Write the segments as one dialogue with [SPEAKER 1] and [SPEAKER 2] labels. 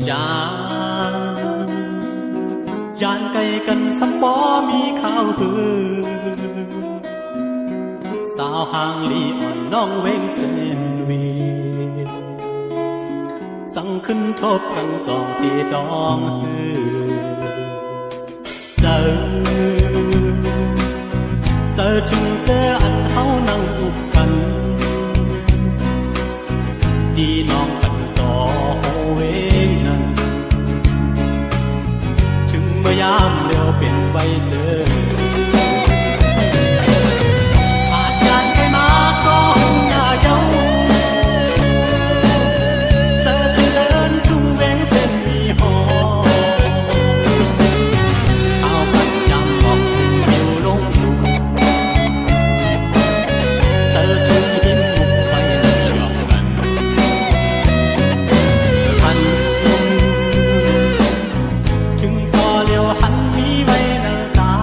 [SPEAKER 1] จายานไกลกันสำบ่มีข่าวหือสาวห่างลีอ่อนน้องเวงเส้นวีสั่งขึ้นทบกันจองตีดองหือเจอถึงเจออันเฮานั่งอุบกันดีน้องกันต่อเวงนั้นถึงเมื่อยามเลี้ยวเป็นไว้เจออาจยานใครมาก็หน้าเย้าเจอเดินจุงเวงเส้นมีหอข้าวกันยำบอกอยู่ลงสู่เจอจุงหินมุกไฟหยอกกันหันถึงพอเลี้ยวหันมีไว้หน้าตา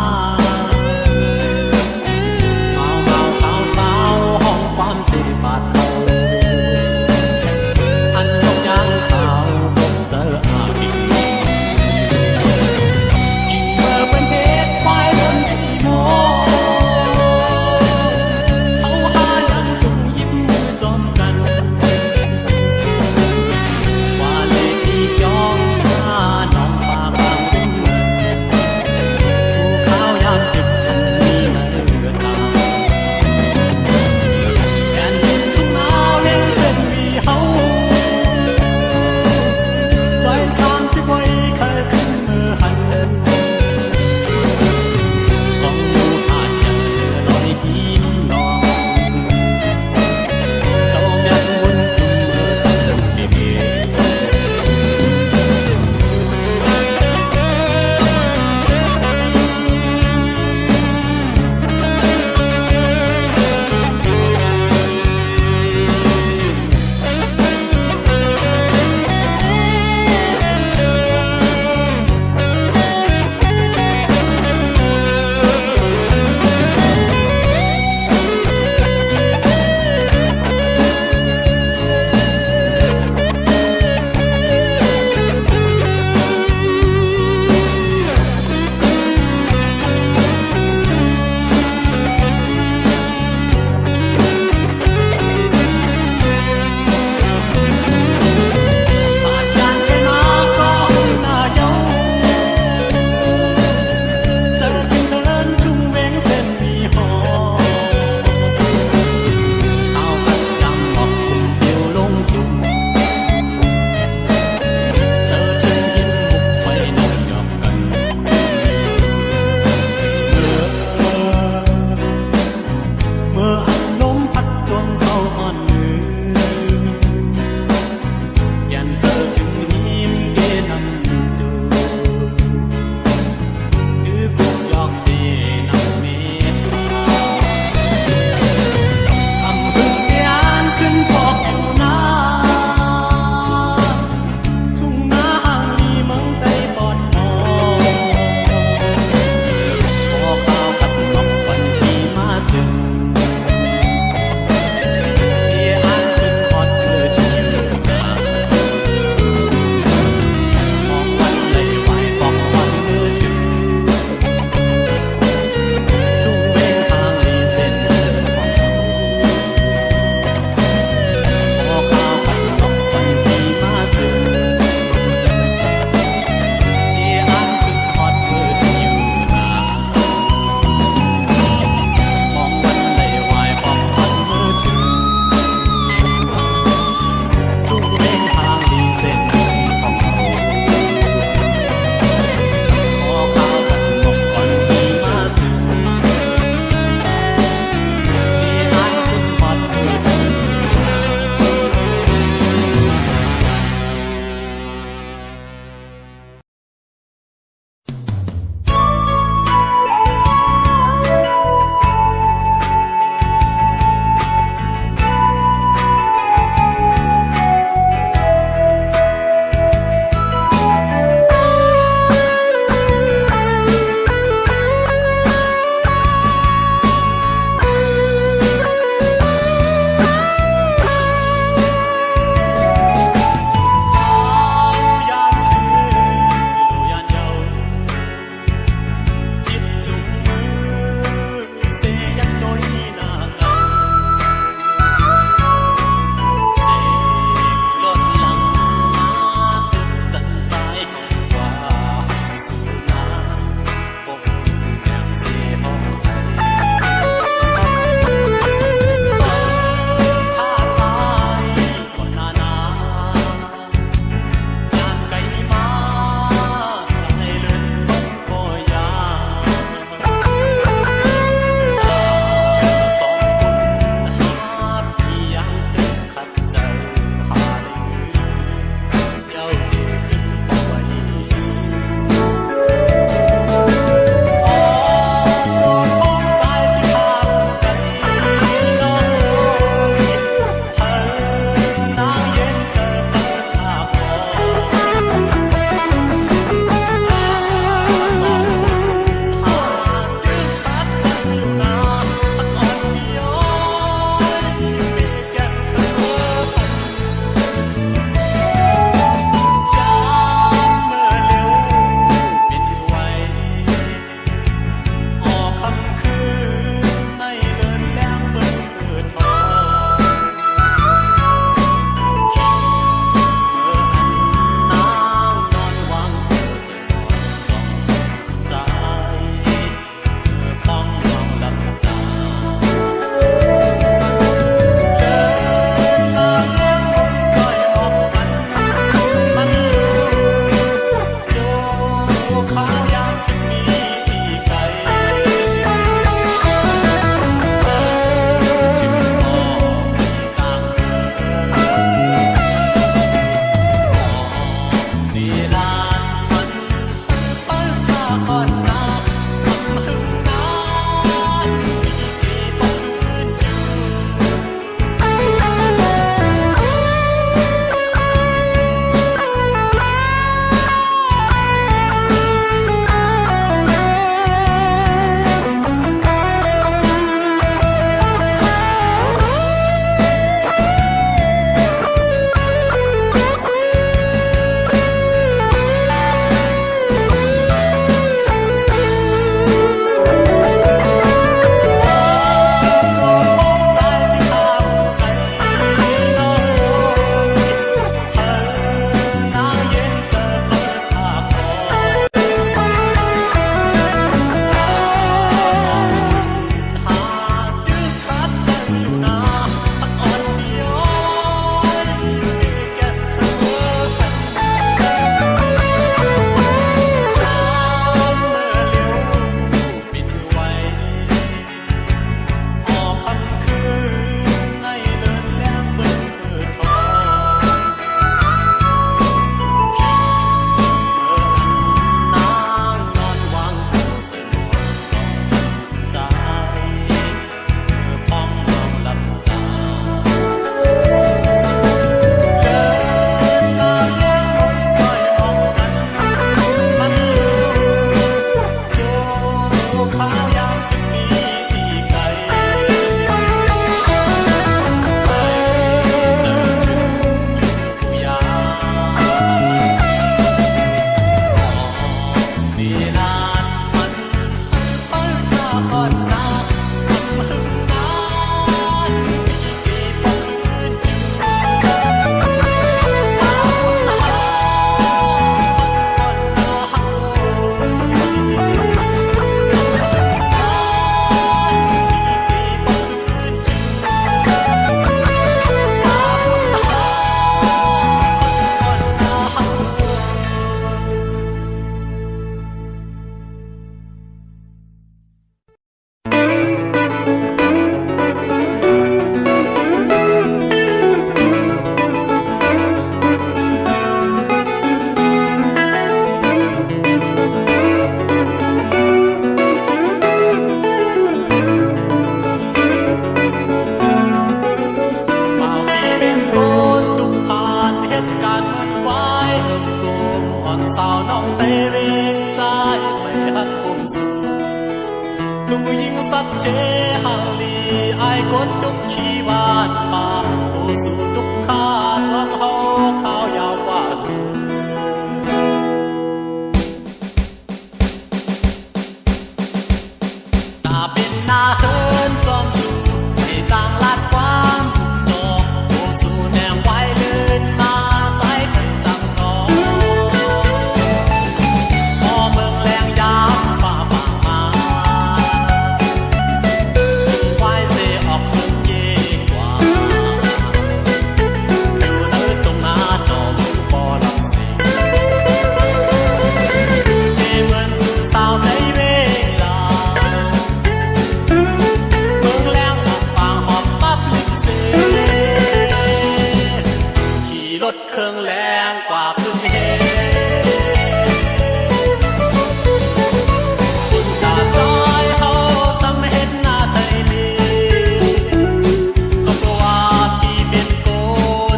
[SPEAKER 1] สาวน้องเตเวงใจไปหัดผมสูลูกยิงสัตว์เชหังลีไอ้คนดุกขี้วานป่าโอสู่ดุกข้าทองเฮาข้าวยาวกว่าตาเป็นหน้าเฮินจอมสู่ให้จางลาดความต่อโอสู่แนวไว้เดินมาใจไปจังจอพอเมืองแรงยามฝ่าป่ามาไว้เสออกคงเย่กว่าอยู่ในตรงหน้าจอมปอลำสีเทเหมือนสู่สาวในเวลาเมืองแรงออกปางหอบปั๊บลิกเสขี่รถเครื่องแรงกว่าขึ้นเฮคุณตาจอยเฮาสำเห็นหน้าไทยลีก็เพราะว่าพี่เป็นโก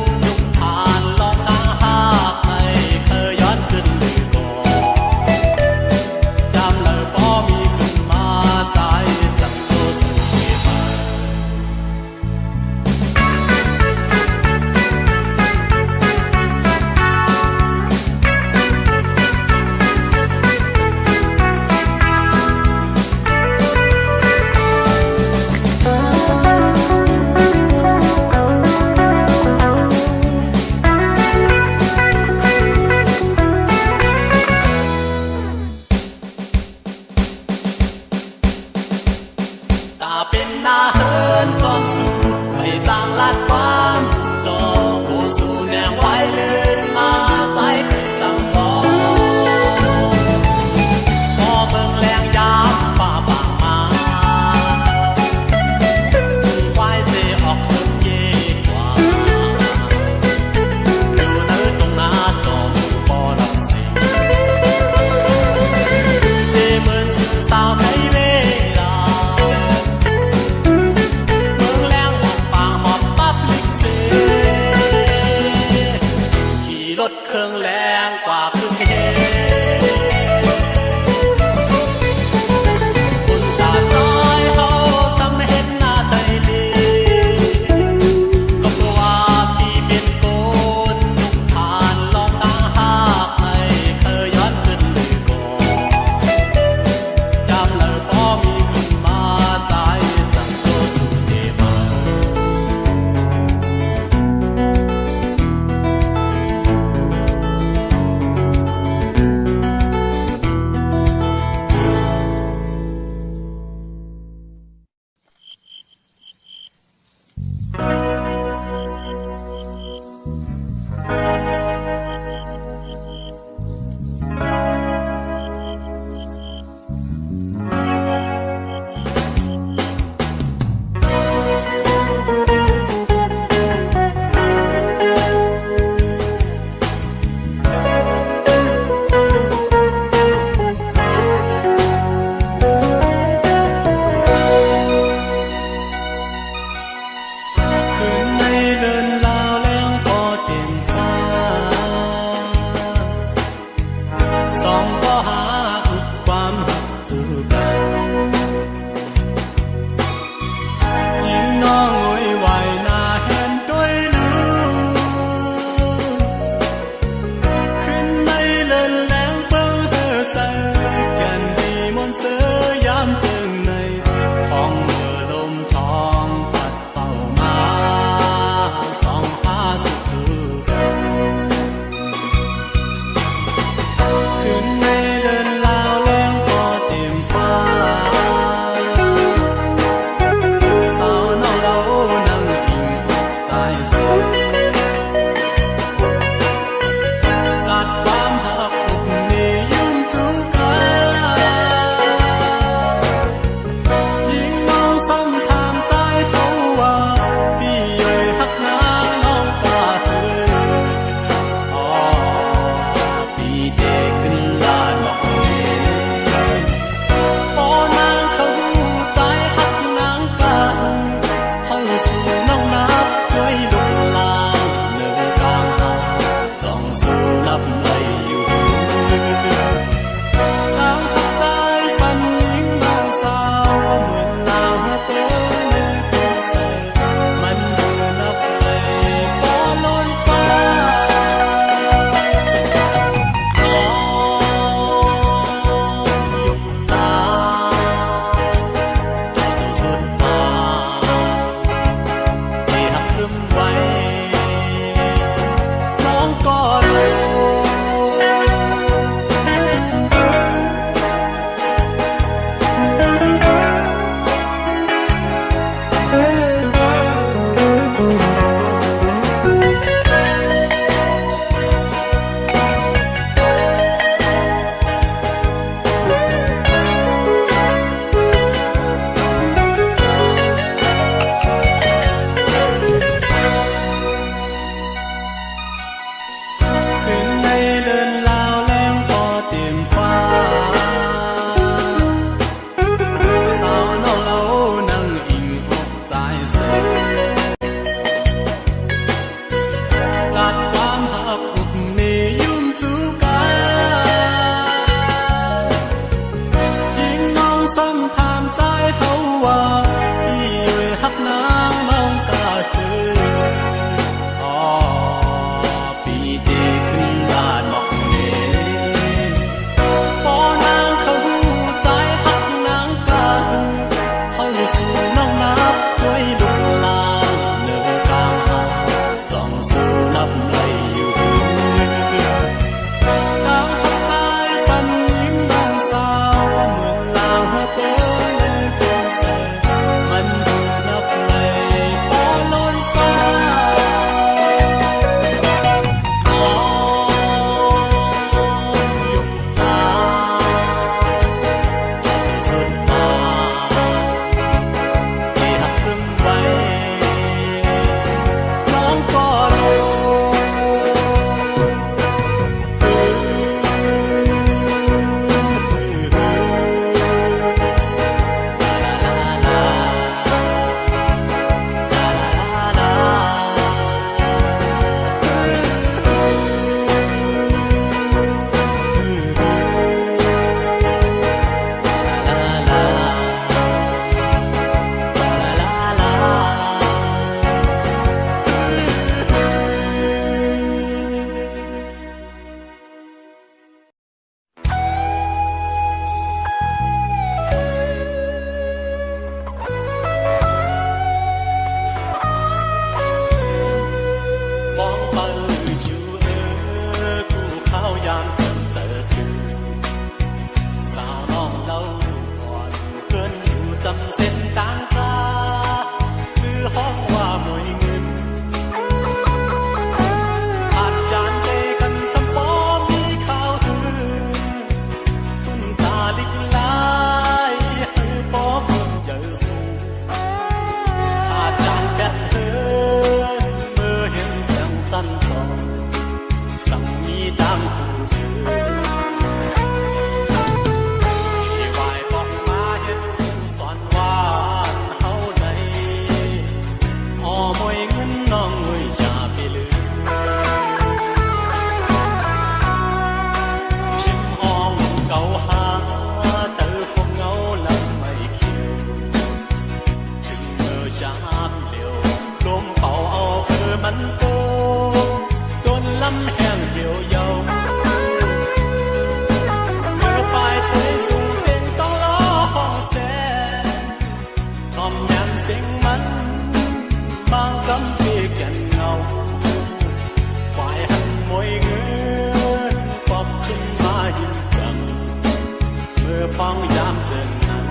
[SPEAKER 1] นยุคผ่านลองทางหากไม่เคยย้อนขึ้นเลยก่อนจำเลยพอมีขึ้นมาใจจังโตสุดที่มา ตาเป็นหน้าเฮินจอมสู่ไม่จางลาดความต่อโอสู่แนวไว้เลื่นมาใจไปจังจอพอเมืองแรงยามฝ่าป่ามาจึงไว้เสออกคงเย่กว่าอยู่ในตรงหน้าจอมปอลำสีเทเหมือนสื่อสาวในเวลาเมืองแรงออกปางหอบปั๊บลิกเสขี่รถเครื่องแรงกว่าขึ้นเฮคุณตาจอยเฮาสำเห็นหน้าไทยลีก็เพราะว่าพี่เป็นโกนยุคผ่านลองทางหากไม่เคยย้อนขึ้นเลยก่อนจำเลยพอมีขึ้นมาใจจังโจสุดที่มา รับไหลอยู่ ฟังยามเจอนั้น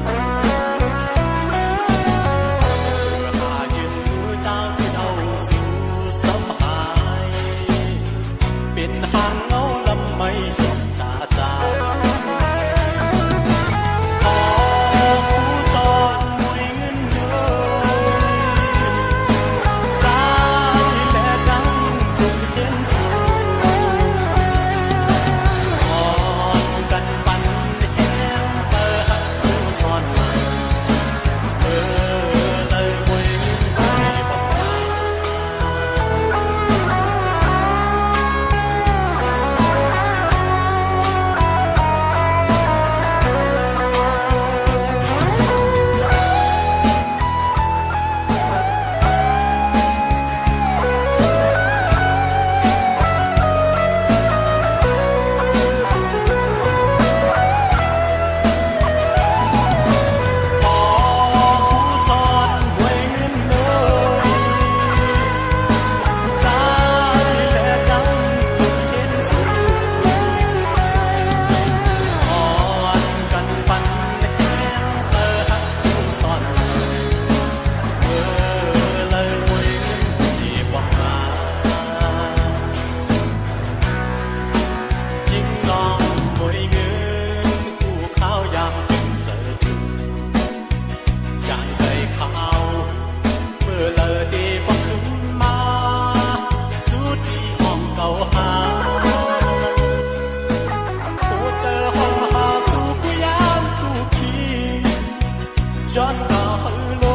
[SPEAKER 1] หายืนมือดาวที่เอาสู่สมหายเป็นหางเงาลำไม่จบตาจาขอผู้สอนมวยเงินเดินใจและดังดุจเห็นสูอ่อนกันปันแห้งเปิดผู้สอนมาเลยมวยเงินไปบอกผู้สอนมวยเงินเลยใจและดังดุจเห็นสูอ่อนกันปันแห้งเปิดผู้สอนเลยมวยเงินที่บอกมา ยิ่งน้องมวยเงินผู้ข้าวยามเจอจานเคยข้าวเมื่อเลอดีบอกขึ้นมาจุดที่ห้องเก่าหาผู้เจอห้องหาสู่กุยามผู้ขี้ย้อนเก่าหือโล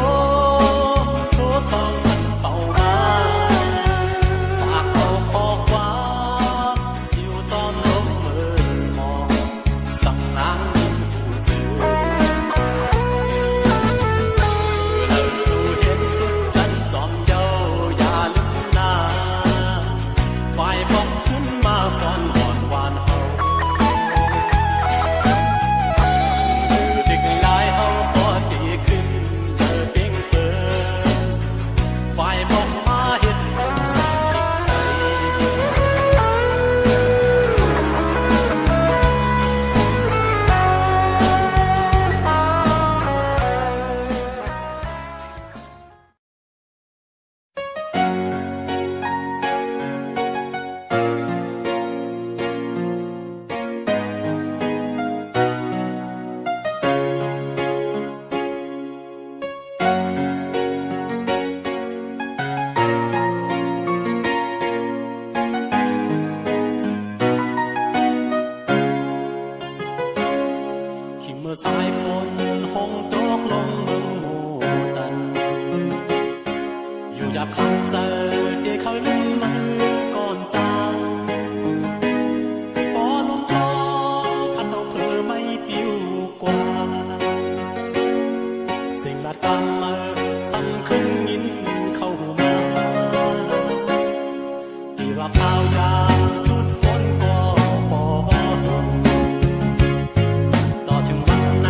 [SPEAKER 1] โทษทองมันเป่ามาฝากเอาขอความอยู่ตอมลมมือมองสั่งนางยิ้มผู้เจอเลิกสู่เห็นสุดจันจอมเย้าอย่าลืมหน้าฝ่ายบอกขึ้นมาฟ้อนอ่อนหวานเฮาคือดึกหลายเฮาพอดีขึ้นเธอเบ่งเปิดฝ่ายบอกมาเฮ็ดสักทีใด ที่เมื่อสายฝนหงตกลงเมืองหมู่ตันอยู่หยาบคันเจอเดี๋ยวเขาลืมมือก่อนจางปอลมทองพัดเอาเพื่อไม่ปิวกว่าสิ่งลาดกำมือสั่นขึ้นยินเข้ามาดีว่าข้าวยามสุดฝนก็ปอต่อถึงวันใน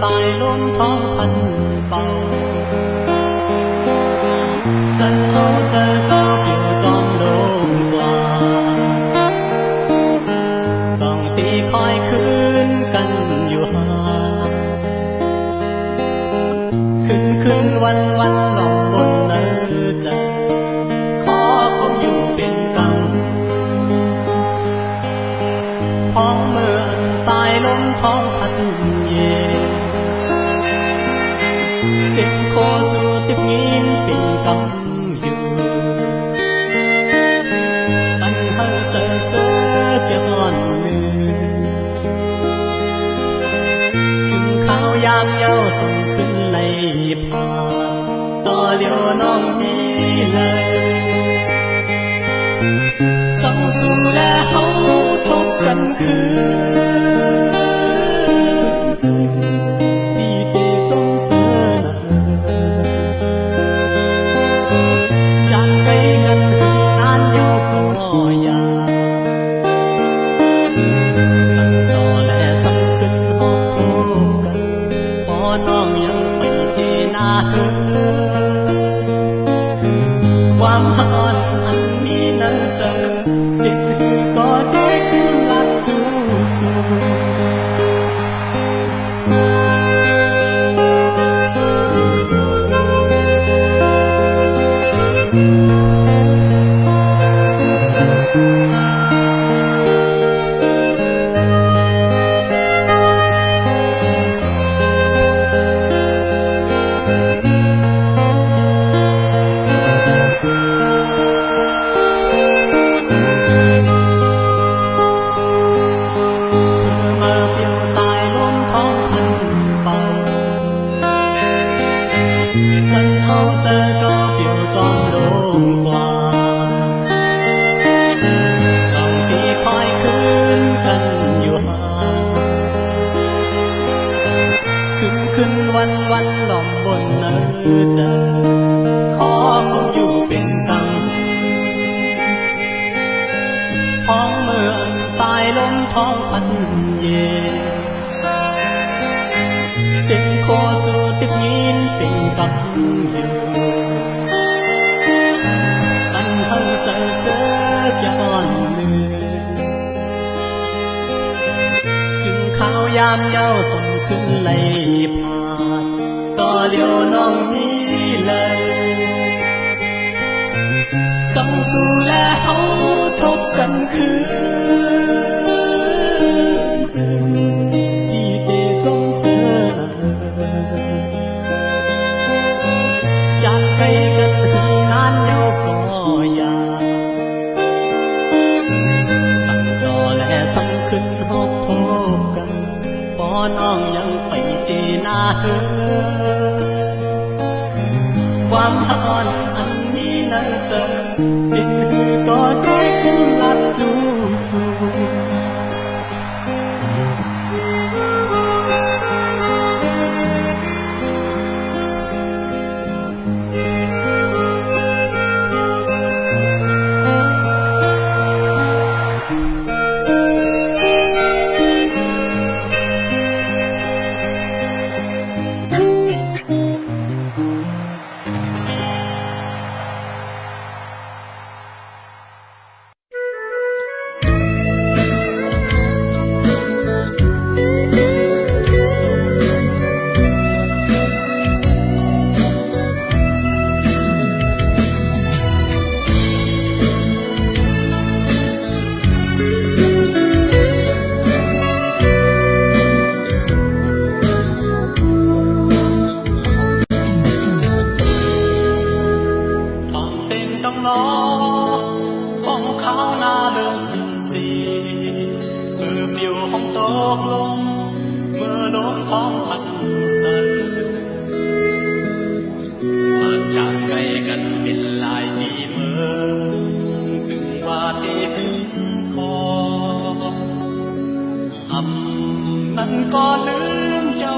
[SPEAKER 1] สายลมท้องพันเบาจันเอาเจอก็เปี่ยวจอมโลงกว่าจ้องตีคอยคืนกันอยู่ห่างขึ้นวันหลอกบนเนื้อใจขอคงอยู่เป็นกังพ้องเมื่อสายลมท้องพันเย็นเสียงโคสู่ติบยินเป็นกำอยู่ปันเฮาเจอเสือแก่อ่อนมือจึงข้าวยามเย้าส่งขึ้นไหลผ่านต่อเลี้ยวน้องมีเลยส่องสู่แลเฮาทบกันคืนดีเดจงเสือจากไกลกันนานเย้าก็อยากสั่งต่อและสั่งขึ้นหอบโทบกันพอน้องยังไม่เทนาเฮอความหอนอันนี้นั้นเจอเป็นก็ได้ขึ้นลัดจูสูเจอก็เปี่ยวจอมโลงกว่าสองตีคอยคืนกันอยู่ห่างขึ้นวันหล่อมบนเนื้อเจอขอคงอยู่เป็นกังพ้องเมื่อสายลมท้องพันเย็นเสียงโคสู่ติบยินเป็นกังอยู่ปันเฮาเจอเสือย้อนมือจึงข้าวยามเย้าส่งขึ้นไหลผ่านต่อเลี้ยวน้องมีเลยส่องสู่แลเฮาทบกันคืนดีเดจงเสือจากไกลกันนานเย้าก็อยากสั่งต่อและสั่งขึ้นหอบโทบกันพอน้องยังไปตีนาเฮอความหอนอันนี้นั้นเจอเป็นก็ได้ขึ้นลัดจูสูของเขาหน้าเลื่อมสีมือปิวห้องตกลงเมื่อลมท้องพันสั่นห่างจากไกลกันเป็นหลายปีเมื่อจึงว่าที่ขึ้นพ ำนั้นก็ลืมเจ้า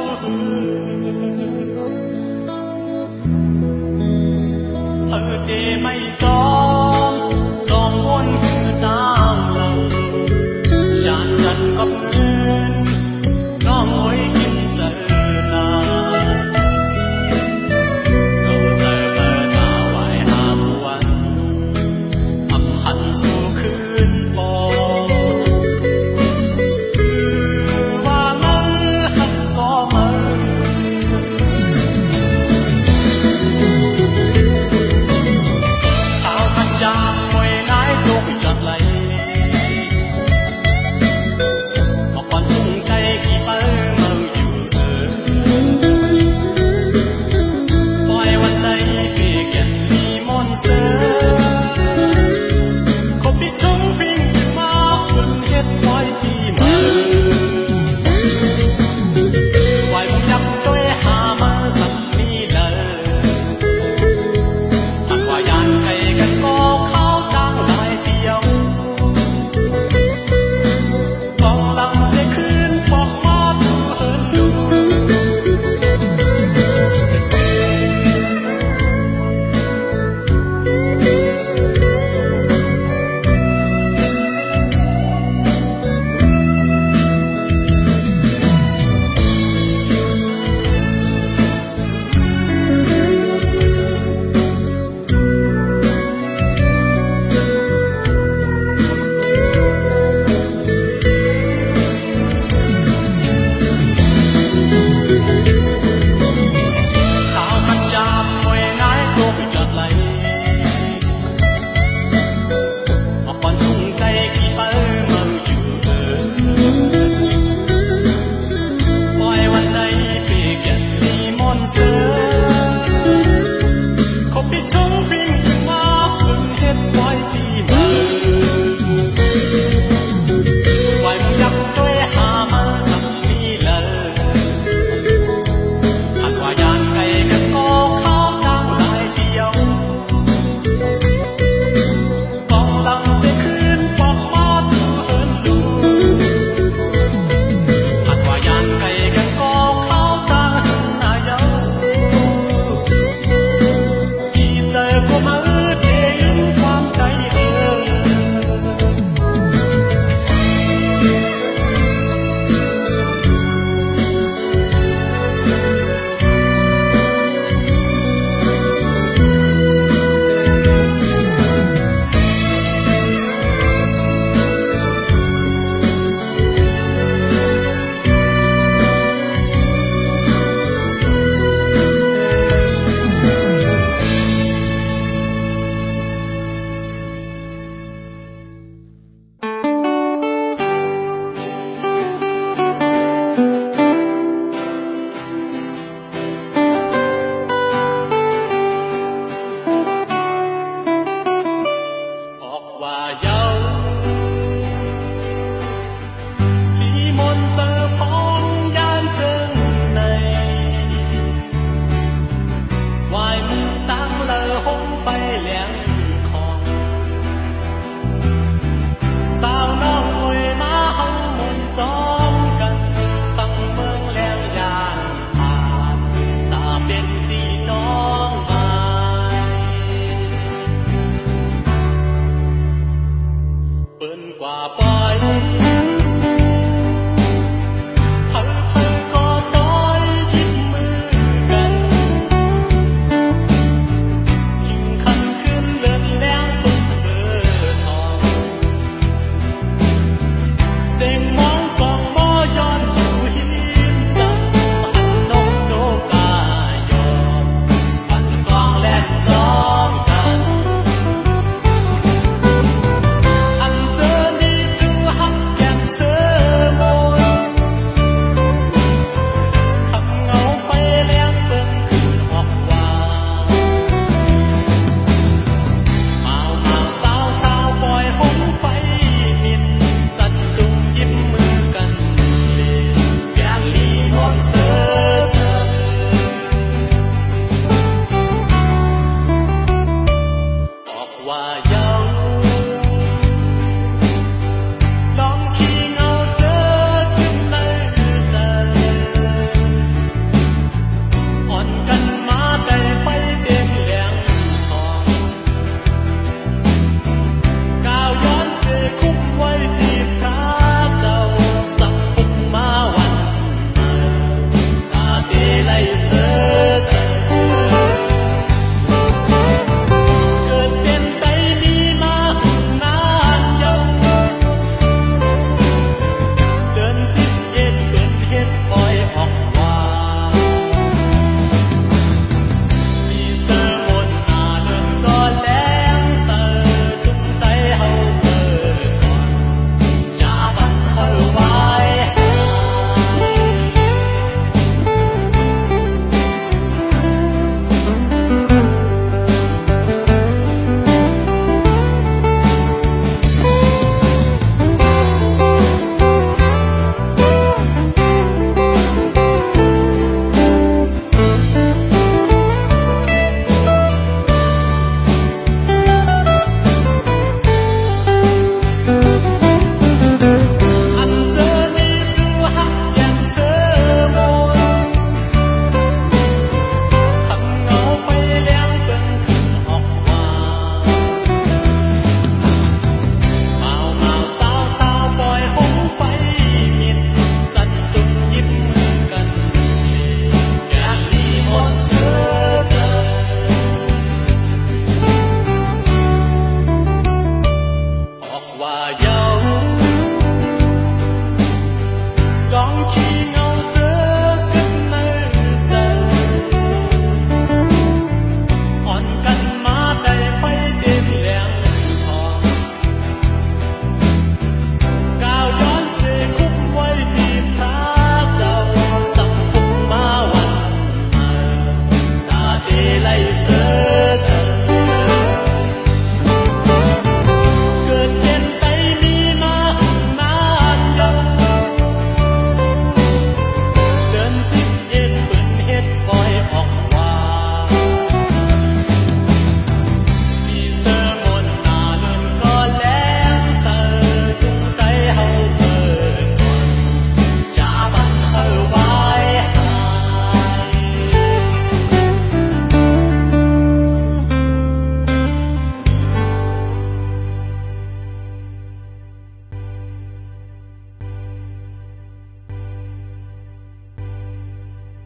[SPEAKER 1] เธอเดไม่จองวนคือตางหลังชาติกันก็เหมือนน้องหอยกินเจอนานเขาเจอเปิดตาไหวหาวันทำหันสู่คืนปอกว่า